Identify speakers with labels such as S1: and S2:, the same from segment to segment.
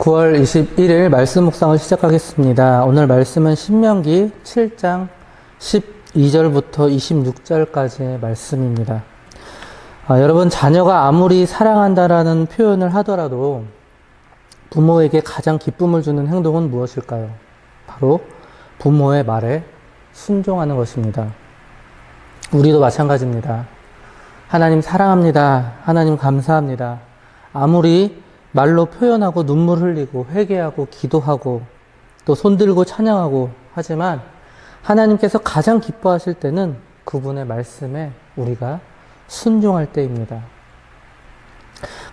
S1: 9월 21일 말씀 묵상을 시작하겠습니다. 오늘 말씀은 신명기 7장 12절부터 26절까지의 말씀입니다. 여러분, 자녀가 아무리 사랑한다라는 표현을 하더라도 부모에게 가장 기쁨을 주는 행동은 무엇일까요? 바로 부모의 말에 순종하는 것입니다. 우리도 마찬가지입니다. 하나님 사랑합니다. 하나님 감사합니다. 아무리 말로 표현하고 눈물 흘리고 회개하고 기도하고 또 손들고 찬양하고 하지만 하나님께서 가장 기뻐하실 때는 그분의 말씀에 우리가 순종할 때입니다.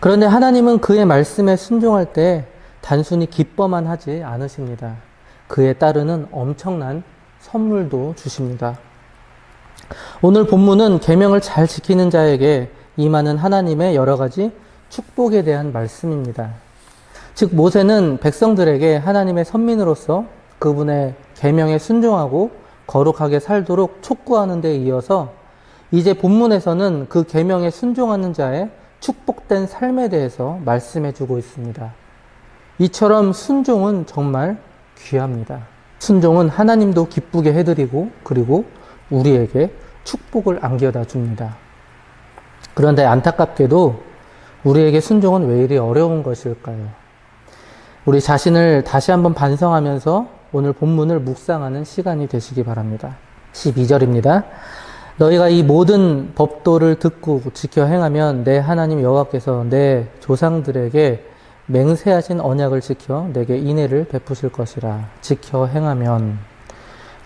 S1: 그런데 하나님은 그의 말씀에 순종할 때 단순히 기뻐만 하지 않으십니다. 그에 따르는 엄청난 선물도 주십니다. 오늘 본문은 계명을 잘 지키는 자에게 임하는 하나님의 여러 가지 축복에 대한 말씀입니다. 즉 모세는 백성들에게 하나님의 선민으로서 그분의 계명에 순종하고 거룩하게 살도록 촉구하는 데 이어서 이제 본문에서는 그 계명에 순종하는 자의 축복된 삶에 대해서 말씀해 주고 있습니다. 이처럼 순종은 정말 귀합니다. 순종은 하나님도 기쁘게 해드리고 그리고 우리에게 축복을 안겨다 줍니다. 그런데 안타깝게도 우리에게 순종은 왜 이리 어려운 것일까요? 우리 자신을 다시 한번 반성하면서 오늘 본문을 묵상하는 시간이 되시기 바랍니다. 12절입니다. 너희가 이 모든 법도를 듣고 지켜 행하면 내 하나님 여호와께서 내 조상들에게 맹세하신 언약을 지켜 내게 인애를 베푸실 것이라. 지켜 행하면,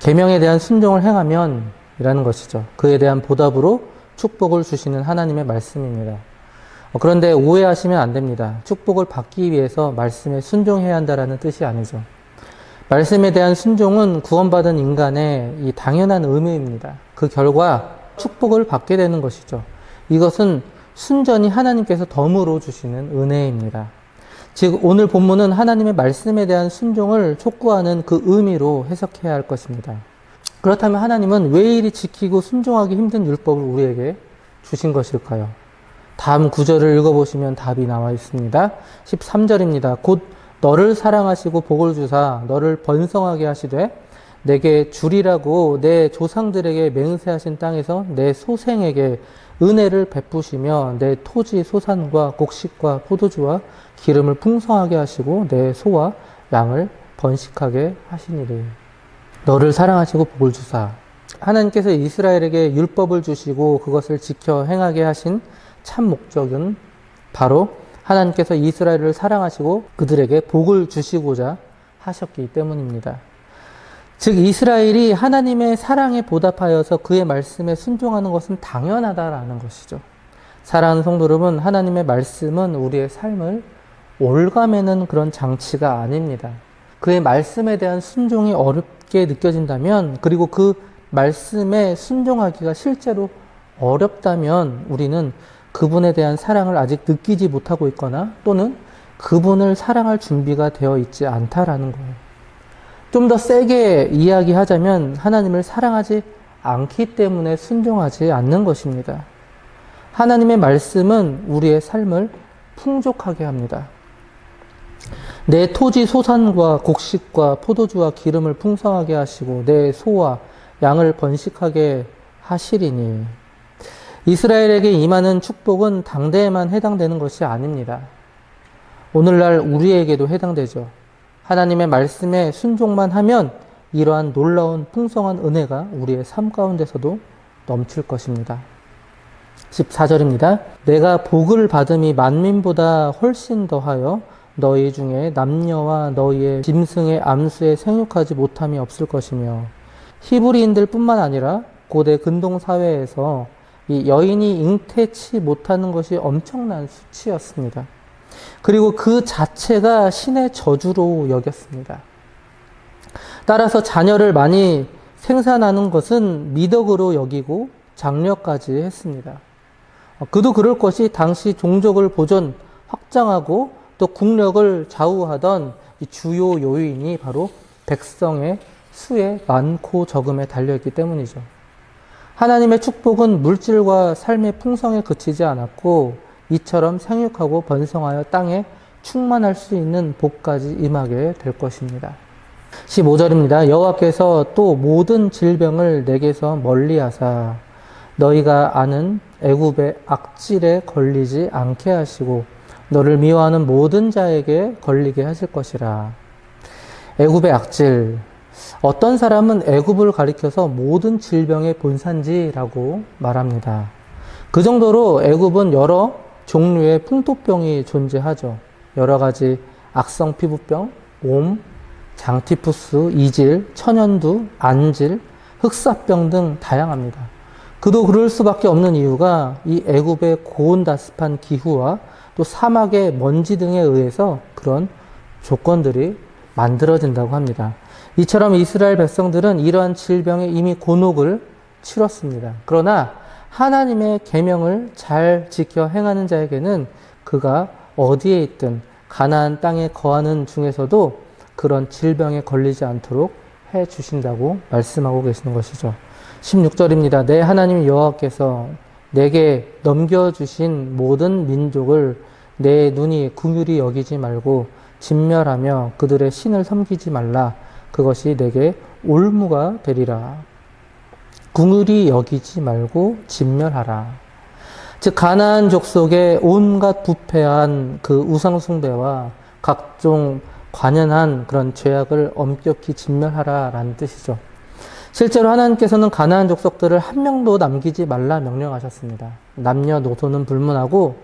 S1: 계명에 대한 순종을 행하면 이라는 것이죠. 그에 대한 보답으로 축복을 주시는 하나님의 말씀입니다. 그런데 오해하시면 안 됩니다. 축복을 받기 위해서 말씀에 순종해야 한다는 뜻이 아니죠. 말씀에 대한 순종은 구원받은 인간의 이 당연한 의무입니다. 그 결과 축복을 받게 되는 것이죠. 이것은 순전히 하나님께서 덤으로 주시는 은혜입니다. 즉 오늘 본문은 하나님의 말씀에 대한 순종을 촉구하는 그 의미로 해석해야 할 것입니다. 그렇다면 하나님은 왜 이리 지키고 순종하기 힘든 율법을 우리에게 주신 것일까요? 다음 구절을 읽어보시면 답이 나와 있습니다. 13절입니다. 곧 너를 사랑하시고 복을 주사 너를 번성하게 하시되 내게 주리라고 내 조상들에게 맹세하신 땅에서 내 소생에게 은혜를 베푸시며 내 토지 소산과 곡식과 포도주와 기름을 풍성하게 하시고 내 소와 양을 번식하게 하시니리. 너를 사랑하시고 복을 주사. 하나님께서 이스라엘에게 율법을 주시고 그것을 지켜 행하게 하신 참 목적은 바로 하나님께서 이스라엘을 사랑하시고 그들에게 복을 주시고자 하셨기 때문입니다. 즉 이스라엘이 하나님의 사랑에 보답하여서 그의 말씀에 순종하는 것은 당연하다라는 것이죠. 사랑하는 성도 여러분, 하나님의 말씀은 우리의 삶을 올가매는 그런 장치가 아닙니다. 그의 말씀에 대한 순종이 어렵게 느껴진다면, 그리고 그 말씀에 순종하기가 실제로 어렵다면 우리는 그분에 대한 사랑을 아직 느끼지 못하고 있거나 또는 그분을 사랑할 준비가 되어 있지 않다라는 거예요. 좀 더 세게 이야기하자면 하나님을 사랑하지 않기 때문에 순종하지 않는 것입니다. 하나님의 말씀은 우리의 삶을 풍족하게 합니다. 내 토지 소산과 곡식과 포도주와 기름을 풍성하게 하시고 내 소와 양을 번식하게 하시리니. 이스라엘에게 임하는 축복은 당대에만 해당되는 것이 아닙니다. 오늘날 우리에게도 해당되죠. 하나님의 말씀에 순종만 하면 이러한 놀라운 풍성한 은혜가 우리의 삶 가운데서도 넘칠 것입니다. 14절입니다. 내가 복을 받음이 만민보다 훨씬 더하여 너희 중에 남녀와 너희의 짐승의 암수에 생육하지 못함이 없을 것이며. 히브리인들 뿐만 아니라 고대 근동사회에서 이 여인이 잉태치 못하는 것이 엄청난 수치였습니다. 그리고 그 자체가 신의 저주로 여겼습니다. 따라서 자녀를 많이 생산하는 것은 미덕으로 여기고 장려까지 했습니다. 그도 그럴 것이 당시 종족을 보존, 확장하고 또 국력을 좌우하던 이 주요 요인이 바로 백성의 수의 많고 적음에 달려있기 때문이죠. 하나님의 축복은 물질과 삶의 풍성에 그치지 않았고 이처럼 생육하고 번성하여 땅에 충만할 수 있는 복까지 임하게 될 것입니다. 15절입니다. 여호와께서 또 모든 질병을 내게서 멀리하사 너희가 아는 애굽의 악질에 걸리지 않게 하시고 너를 미워하는 모든 자에게 걸리게 하실 것이라. 애굽의 악질. 어떤 사람은 애굽을 가리켜서 모든 질병의 본산지라고 말합니다. 그 정도로 애굽은 여러 종류의 풍토병이 존재하죠. 여러 가지 악성 피부병, 옴, 장티푸스, 이질, 천연두, 안질, 흑사병 등 다양합니다. 그도 그럴 수밖에 없는 이유가 이 애굽의 고온다습한 기후와 또 사막의 먼지 등에 의해서 그런 조건들이 만들어진다고 합니다. 이처럼 이스라엘 백성들은 이러한 질병에 이미 곤혹을 치렀습니다. 그러나 하나님의 계명을 잘 지켜 행하는 자에게는 그가 어디에 있든 가나안 땅에 거하는 중에서도 그런 질병에 걸리지 않도록 해 주신다고 말씀하고 계시는 것이죠. 16절입니다. 내 하나님 여호와께서 내게 넘겨주신 모든 민족을 내 눈이 긍휼히 여기지 말고 진멸하며 그들의 신을 섬기지 말라. 그것이 내게 올무가 되리라. 긍휼히 여기지 말고 진멸하라. 즉 가나안 족속의 온갖 부패한 그 우상 숭배와 각종 관연한 그런 죄악을 엄격히 진멸하라라는 뜻이죠. 실제로 하나님께서는 가나안 족속들을 한 명도 남기지 말라 명령하셨습니다. 남녀노소는 불문하고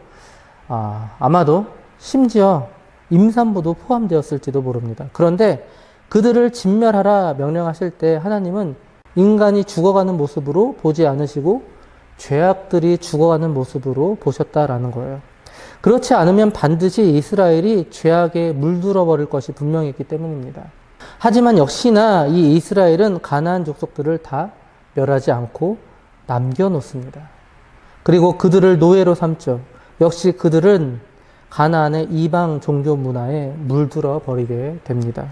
S1: 아마도 심지어 임산부도 포함되었을지도 모릅니다. 그런데 그들을 진멸하라 명령하실 때 하나님은 인간이 죽어가는 모습으로 보지 않으시고 죄악들이 죽어가는 모습으로 보셨다라는 거예요. 그렇지 않으면 반드시 이스라엘이 죄악에 물들어 버릴 것이 분명했기 때문입니다. 하지만 역시나 이 이스라엘은 가나안 족속들을 다 멸하지 않고 남겨놓습니다. 그리고 그들을 노예로 삼죠. 역시 그들은 가나안의 이방 종교 문화에 물들어 버리게 됩니다.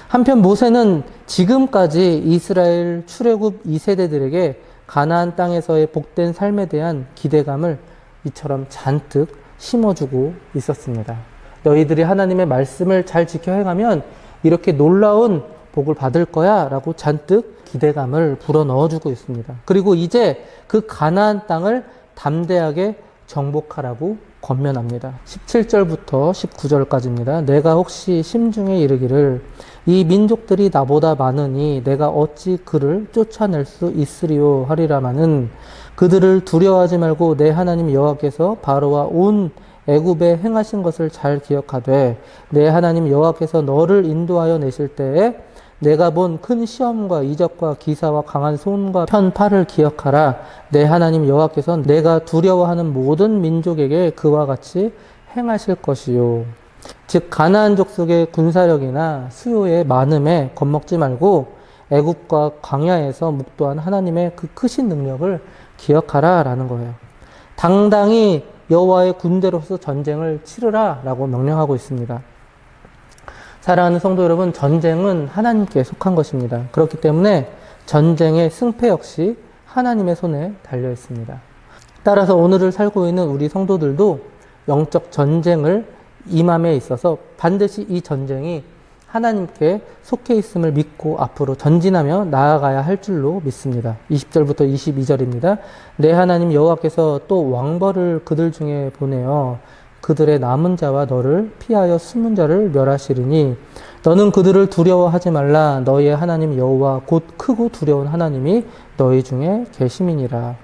S1: 한편 모세는 지금까지 이스라엘 출애굽 2세대들에게 가나안 땅에서의 복된 삶에 대한 기대감을 이처럼 잔뜩 심어주고 있었습니다. 너희들이 하나님의 말씀을 잘 지켜 행하면 이렇게 놀라운 복을 받을 거야 라고 잔뜩 기대감을 불어넣어주고 있습니다. 그리고 이제 그 가나안 땅을 담대하게 정복하라고 권면합니다. 17절부터 19절까지입니다. 내가 혹시 심중에 이르기를 이 민족들이 나보다 많으니 내가 어찌 그를 쫓아낼 수 있으리요 하리라마는 그들을 두려워하지 말고 내 하나님 여호와께서 바로와 온 애굽에 행하신 것을 잘 기억하되 내 하나님 여호와께서 너를 인도하여 내실 때에 내가 본 큰 시험과 이적과 기사와 강한 손과 편 팔을 기억하라. 내 하나님 여호와께서 내가 두려워하는 모든 민족에게 그와 같이 행하실 것이요. 즉 가나안 족속의 군사력이나 수요의 많음에 겁먹지 말고 애굽과 광야에서 묵도한 하나님의 그 크신 능력을 기억하라 라는 거예요. 당당히 여호와의 군대로서 전쟁을 치르라 라고 명령하고 있습니다. 사랑하는 성도 여러분, 전쟁은 하나님께 속한 것입니다. 그렇기 때문에 전쟁의 승패 역시 하나님의 손에 달려 있습니다. 따라서 오늘을 살고 있는 우리 성도들도 영적 전쟁을 임함에 있어서 반드시 이 전쟁이 하나님께 속해 있음을 믿고 앞으로 전진하며 나아가야 할 줄로 믿습니다. 20절부터 22절입니다. 내 하나님 여호와께서 또 왕벌을 그들 중에 보내어 그들의 남은 자와 너를 피하여 숨은 자를 멸하시리니 너는 그들을 두려워하지 말라. 너희의 하나님 여호와 곧 크고 두려운 하나님이 너희 중에 계심이니라.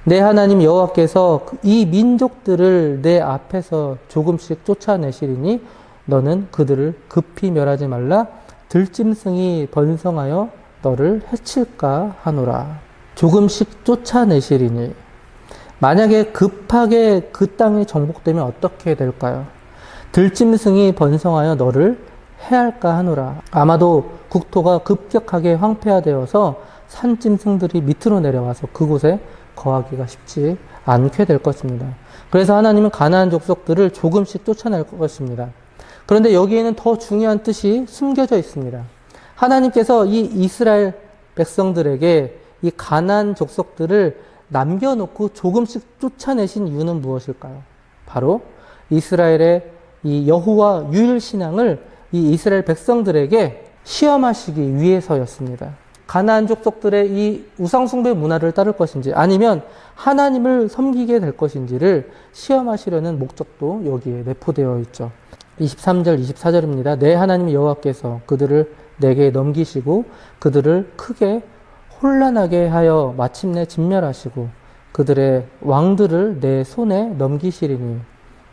S1: 내 하나님 여호와께서 이 민족들을 내 앞에서 조금씩 쫓아내시리니 너는 그들을 급히 멸하지 말라. 들짐승이 번성하여 너를 해칠까 하노라. 조금씩 쫓아내시리니 만약에 급하게 그 땅이 정복되면 어떻게 될까요? 들짐승이 번성하여 너를 해할까 하노라. 아마도 국토가 급격하게 황폐화되어서 산짐승들이 밑으로 내려와서 그곳에 거하기가 쉽지 않게 될 것입니다. 그래서 하나님은 가나안 족속들을 조금씩 쫓아낼 것입니다. 그런데 여기에는 더 중요한 뜻이 숨겨져 있습니다. 하나님께서 이 이스라엘 백성들에게 이 가나안 족속들을 남겨놓고 조금씩 쫓아내신 이유는 무엇일까요? 바로 이스라엘의 이 여호와 유일 신앙을 이 이스라엘 백성들에게 시험하시기 위해서였습니다. 가나안 족속들의 이 우상숭배 문화를 따를 것인지 아니면 하나님을 섬기게 될 것인지를 시험하시려는 목적도 여기에 내포되어 있죠. 23절, 24절입니다. 내 하나님 여호와께서 그들을 내게 넘기시고 그들을 크게 혼란하게 하여 마침내 진멸하시고 그들의 왕들을 내 손에 넘기시리니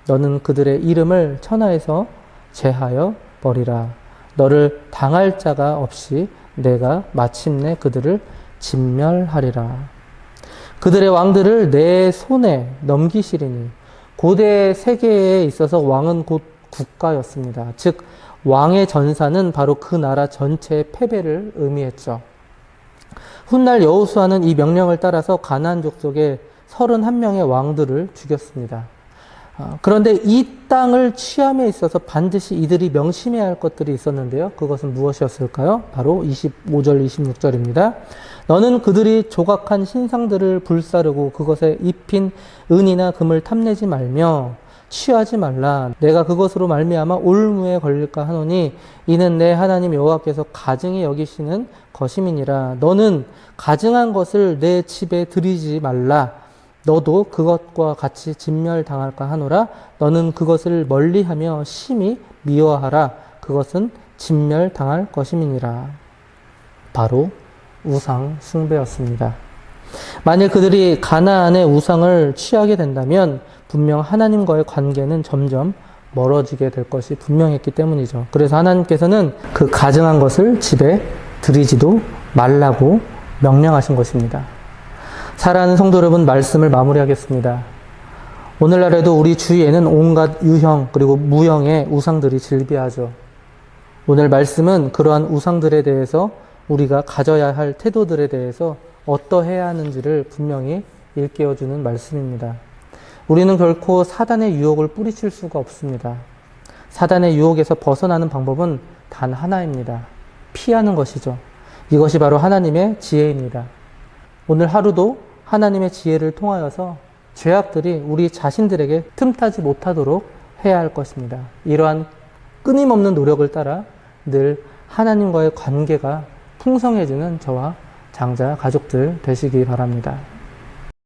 S1: 너는 그들의 이름을 천하에서 제하여 버리라. 너를 당할 자가 없이 내가 마침내 그들을 진멸하리라. 그들의 왕들을 내 손에 넘기시리니 고대 세계에 있어서 왕은 곧 국가였습니다. 즉 왕의 전사는 바로 그 나라 전체의 패배를 의미했죠. 훗날 여호수아는 이 명령을 따라서 가나안 족속의 31명의 왕들을 죽였습니다. 그런데 이 땅을 취함에 있어서 반드시 이들이 명심해야 할 것들이 있었는데요. 그것은 무엇이었을까요? 바로 25절, 26절입니다. 너는 그들이 조각한 신상들을 불사르고 그것에 입힌 은이나 금을 탐내지 말며 취하지 말라. 내가 그것으로 말미암아 올무에 걸릴까 하노니 이는 내 하나님 여호와께서 가증히 여기시는 것임이니라. 너는 가증한 것을 내 집에 들이지 말라. 너도 그것과 같이 진멸당할까 하노라. 너는 그것을 멀리하며 심히 미워하라. 그것은 진멸당할 것임이니라. 바로 우상 숭배였습니다. 만일 그들이 가나안의 우상을 취하게 된다면 분명 하나님과의 관계는 점점 멀어지게 될 것이 분명했기 때문이죠. 그래서 하나님께서는 그 가증한 것을 집에 들이지도 말라고 명령하신 것입니다. 사랑하는 성도 여러분, 말씀을 마무리하겠습니다. 오늘날에도 우리 주위에는 온갖 유형 그리고 무형의 우상들이 즐비하죠. 오늘 말씀은 그러한 우상들에 대해서 우리가 가져야 할 태도들에 대해서 어떠해야 하는지를 분명히 일깨워주는 말씀입니다. 우리는 결코 사단의 유혹을 뿌리칠 수가 없습니다. 사단의 유혹에서 벗어나는 방법은 단 하나입니다. 피하는 것이죠. 이것이 바로 하나님의 지혜입니다. 오늘 하루도 하나님의 지혜를 통하여서 죄악들이 우리 자신들에게 틈타지 못하도록 해야 할 것입니다. 이러한 끊임없는 노력을 따라 늘 하나님과의 관계가 풍성해지는 저와 장자 가족들 되시기 바랍니다.